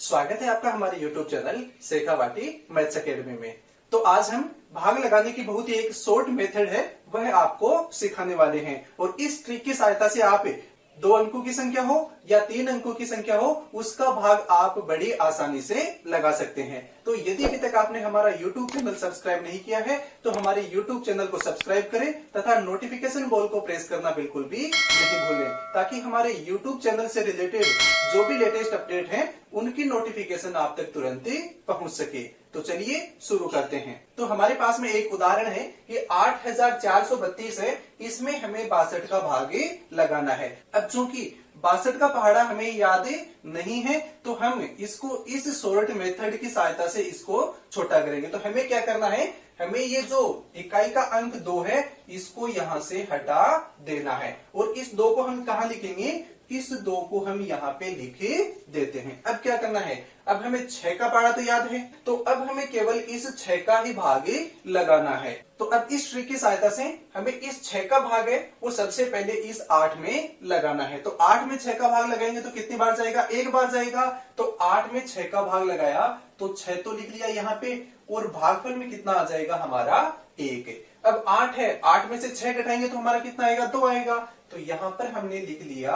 स्वागत है आपका हमारे YouTube channel Shekhawati maths academy में। तो आज हम भाग लगाने की बहुत ही एक शॉर्ट मेथड है वह आपको सिखाने वाले हैं और इस ट्रिक की सहायता से आप 2 अंकों की संख्या हो या 3 अंकों की संख्या हो उसका भाग आप बड़ी आसानी से लगा सकते हैं। तो यदि अभी तक आपने हमारा YouTube चैनल सब्सक्राइब नहीं किया है तो हमारे YouTube चैनल को सब्सक्राइब करें तथा नोटिफिकेशन बेल को प्रेस करना बिल्कुल भी नहीं भूलें ताकि हमारे YouTube चैनल से रिलेटेड जो भी लेटेस्ट अपडेट है उनकी नोटिफिकेशन आप तक तुरंत ही पहुंच सके। तो चलिए शुरू करते हैं। तो हमारे पास में एक उदाहरण है कि 8432 है, इसमें हमें 62 का भाग लगाना है। अब चूंकि 62 का पहाड़ा हमें याद नहीं है तो हम इसको इस शॉर्ट मेथड की सहायता से इसको छोटा करेंगे। तो हमें क्या करना है, हमें ये जो इकाई का अंक 2 है इसको यहाँ से हटा देना है और इस 2 को हम कहाँ लिखेंगे, इस 2 को हम यहाँ पे लिख देते हैं। अब क्या करना है, अब हमें 6 का पहाड़ा तो याद है तो अब हमें केवल इस 6 का ही भाग लगाना है। तो अब इस ट्रिक की सहायता से हमें इस 6 का भाग है वो सबसे पहले इस 8 में लगाना है। तो 8 में 6 का भाग लगाएंगे तो कितनी बार जाएगा, 1 बार जाएगा। तो 8 में 6 का भाग लगाया तो 6 तो लिख लिया यहाँ पे और भागफल में कितना आ जाएगा हमारा 1। अब 8 है, 8 में से 6 घटाएंगे तो हमारा कितना आएगा, 2 आएगा। तो यहाँ पर हमने लिख लिया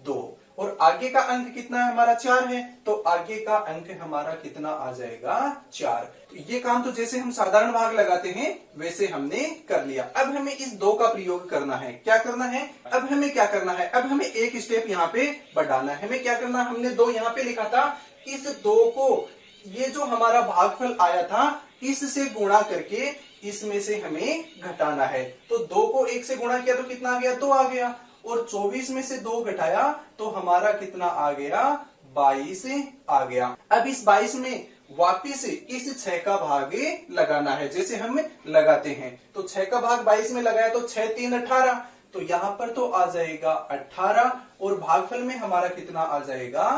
2 और आगे का अंक कितना है हमारा 4 है तो आगे का अंक हमारा कितना आ जाएगा 4। तो ये काम तो जैसे हम साधारण भाग लगाते हैं वैसे हमने कर लिया। अब हमें इस 2 का प्रयोग करना है। क्या करना है, अब हमें क्या करना है, अब हमें एक स्टेप यहाँ पे बढ़ाना है। हमें क्या करना है, हमने 2 यहाँ पे लिखा था, इस 2 को ये जो हमारा भागफल आया था इससे गुणा करके इसमें से हमें घटाना है। तो 2 को 1 से गुणा किया तो कितना आ गया, 2 आ गया और 24 में से 2 घटाया तो हमारा कितना आ गया, 22 आ गया। अब इस 22 में वापिस इस 6 का भाग लगाना है जैसे हम लगाते हैं। तो 6 का भाग 22 में लगाया तो 6 3 18 तो यहाँ पर तो आ जाएगा 18 और भागफल में हमारा कितना आ जाएगा,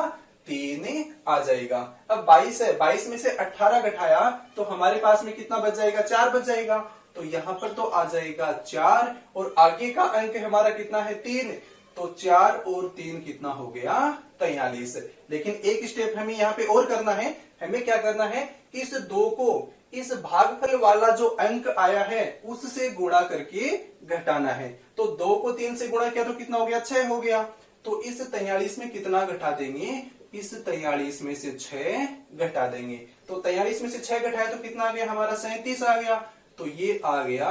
3 आ जाएगा। अब 22 है, 22 में से 18 घटाया तो हमारे पास में कितना बच जाएगा, 4 बच जाएगा। तो यहाँ पर तो आ जाएगा 4 और आगे का अंक हमारा कितना है, 3। तो 4 और 3 कितना हो गया, 43। लेकिन एक स्टेप हमें यहाँ पे और करना है। हमें क्या करना है, इस 2 को इस भागफल वाला जो अंक आया है उससे गुणा करके घटाना है। तो 2 को 3 से गुणा किया तो कितना हो गया, 6 हो गया। तो इस 43 में कितना घटा देंगे, इस 43 में से 6 घटा देंगे। तो 43 में से 6 घटाया तो कितना आ गया हमारा, 37 आ गया। तो ये आ गया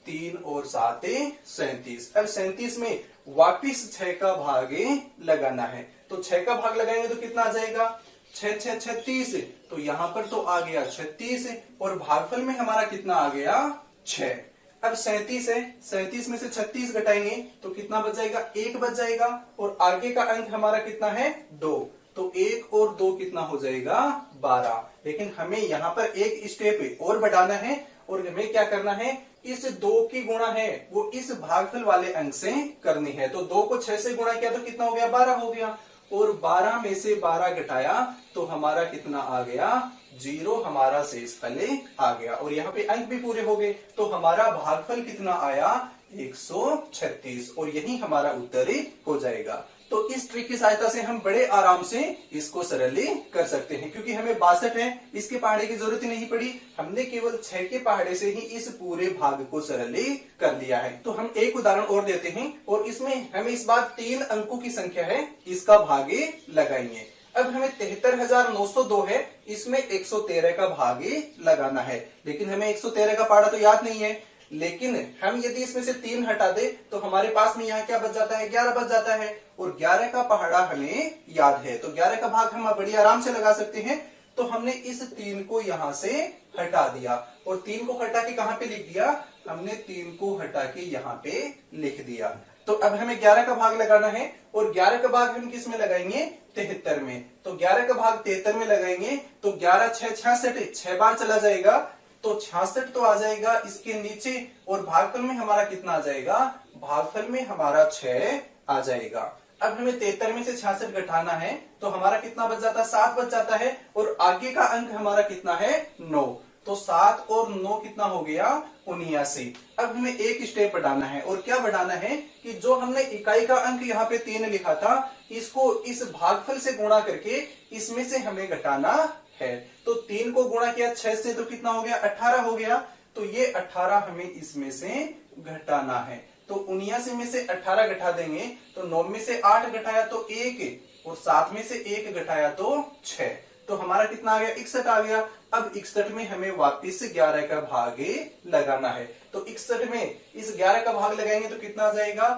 3 और 7 37। अब 37 में वापिस 6 का भाग लगाना है। तो 6 का भाग लगाएंगे तो कितना आ जाएगा, 6 6 36। तो यहाँ पर तो आ गया 36 और भागफल में हमारा कितना आ गया, 6। अब 37 है, 37 में से 36 घटाएंगे तो कितना बच जाएगा, 1 बच जाएगा और आगे का अंक हमारा कितना है, 2। तो 1 और 2 कितना हो जाएगा, 12। लेकिन हमें यहाँ पर एक स्टेप और बढ़ाना है और हमें क्या करना है, इस 2 की गुणा है वो इस भागफल वाले अंक से करनी है। तो 2 को 6 से गुणा किया तो कितना हो गया, 12 हो गया और 12 में से 12 घटाया तो हमारा कितना आ गया, 0 हमारा शेषफल आ गया और यहाँ पे अंक भी पूरे हो गए। तो हमारा भागफल कितना आया, 136 और यही हमारा उत्तर हो जाएगा। तो इस ट्रिक की सहायता से हम बड़े आराम से इसको सरल कर सकते हैं क्योंकि हमें 62 है, इसके पहाड़े की जरूरत ही नहीं पड़ी। हमने केवल 6 के पहाड़े से ही इस पूरे भाग को सरल कर लिया है। तो हम एक उदाहरण और देते हैं और इसमें हमें इस बार 3 अंकों की संख्या है इसका भाग लगाएंगे। अब हमें 73,902 है, इसमें 113 का भाग लगाना है। लेकिन हमें 113 का पहाड़ा तो याद नहीं है, लेकिन हम यदि इसमें से 3 हटा दे तो हमारे पास में यहाँ क्या बच जाता है, 11 बच जाता है और 11 का पहाड़ा हमें याद है। तो 11 का भाग हम बड़ी आराम से लगा सकते हैं। तो हमने इस 3 को यहाँ से हटा दिया और 3 को हटा के कहाँ पे लिख दिया, हमने 3 को हटा के यहाँ पे लिख दिया। तो अब हमें 11 का भाग लगाना है और 11 का भाग हम किस में लगाएंगे, 73 में। तो 11 का भाग 73 में लगाएंगे तो 11 6 66, 6 बार चला जाएगा तो 66 तो आ जाएगा इसके नीचे और भागफल में हमारा कितना आ जाएगा, भागफल में हमारा 6 आ जाएगा। अब हमें 73 में से 66 घटाना है तो हमारा कितना बच जाता है, 7 बच जाता है और आगे का अंक हमारा कितना है, 9। तो 7 और 9 कितना हो गया 79। अब हमें एक स्टेप बढ़ाना है, और क्या बढ़ाना है कि जो हमने इकाई का अंक यहाँ पे 3 लिखा था, इसको इस भागफल से गुणा करके इसमें से हमें घटाना है। तो 3 को गुणा किया 6 से, तो कितना हो गया 18 हो गया। तो ये 18 हमें इसमें से घटाना है। तो 79 में से 18 घटा देंगे तो 9 में से 8 घटाया तो 1, और 7 में से 1 घटाया तो 6, तो हमारा कितना आ गया 61 आ गया। अब 61 में हमें वापिस 11 का भाग लगाना है। तो 61 में इस 11 का भाग लगाएंगे तो कितना आ जाएगा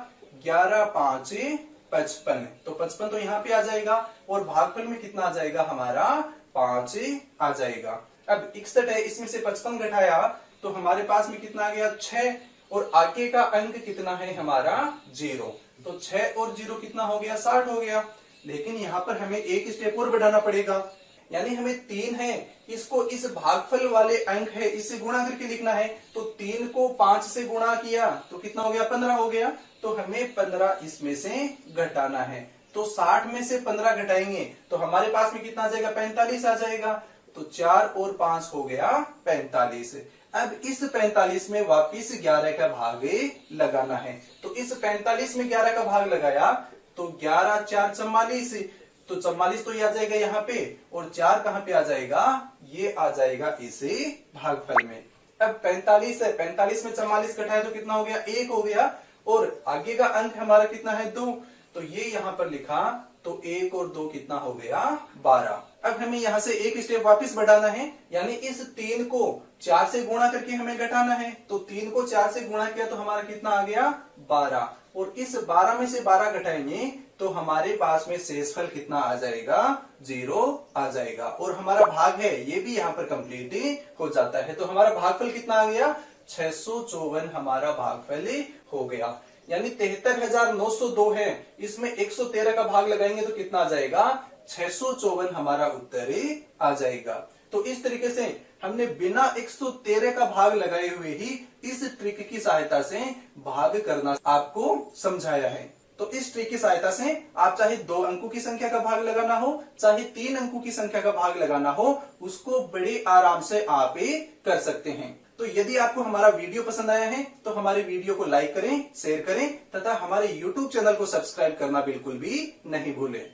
11 5 55, तो 55 तो यहाँ पे आ जाएगा, और भागफल में कितना आ जाएगा हमारा 5 आ जाएगा। अब 61 है, इसमें से 55 घटाया तो हमारे पास में कितना आ गया 6, और आगे का अंक कितना है हमारा 0, तो 6 और 0 कितना हो गया 60 हो गया। लेकिन यहाँ पर हमें एक स्टेप और बढ़ाना पड़ेगा, यानी हमें 3 है, इसको इस भागफल वाले अंक है इससे गुणा करके लिखना है। तो 3 को 5 से गुणा किया तो कितना हो गया 15 हो गया। तो हमें 15 इसमें से घटाना है। तो 60 में से 15 घटाएंगे तो हमारे पास में कितना आ जाएगा 45 आ जाएगा। तो 4 और 5 हो गया 45। अब इस 45 में वापिस 11 का भाग लगाना है। तो इस 45 में 11 का भाग लगाया तो 11 4 44, तो 44 तो ये आ जाएगा यहाँ पे, और 4 कहाँ पे आ जाएगा, ये आ जाएगा इसे भागफल में। अब 45 है, 45 में 44 घटाया तो कितना हो गया 1 हो गया, और आगे का अंक हमारा कितना है 2, तो ये यहाँ पर लिखा, तो 1 और 2 कितना हो गया 12। अब हमें यहाँ से एक स्टेप वापस बढ़ाना है, यानी इस 3 को 4 से गुणा करके हमें घटाना है। तो 3 को 4 से गुणा किया तो हमारा कितना आ गया 12, और इस 12 में से 12 घटाएंगे तो हमारे पास में शेषफल कितना आ जाएगा 0 आ जाएगा, और हमारा भाग है ये भी यहाँ पर कंप्लीट हो जाता है। तो हमारा भागफल कितना आ गया 654 हमारा भागफल हो गया, यानी 73,902 है, इसमें 113 का भाग लगाएंगे तो कितना आ जाएगा 654 हमारा उत्तर आ जाएगा। तो इस तरीके से हमने बिना 113 का भाग लगाए हुए ही इस ट्रिक की सहायता से भाग करना आपको समझाया है। तो इस ट्रिक की सहायता से आप चाहे 2 अंकों की संख्या का भाग लगाना हो, चाहे 3 अंकों की संख्या का भाग लगाना हो, उसको बड़े आराम से आप कर सकते हैं। तो यदि आपको हमारा वीडियो पसंद आया है तो हमारे वीडियो को लाइक करें, शेयर करें तथा हमारे YouTube चैनल को सब्सक्राइब करना बिल्कुल भी नहीं भूलें।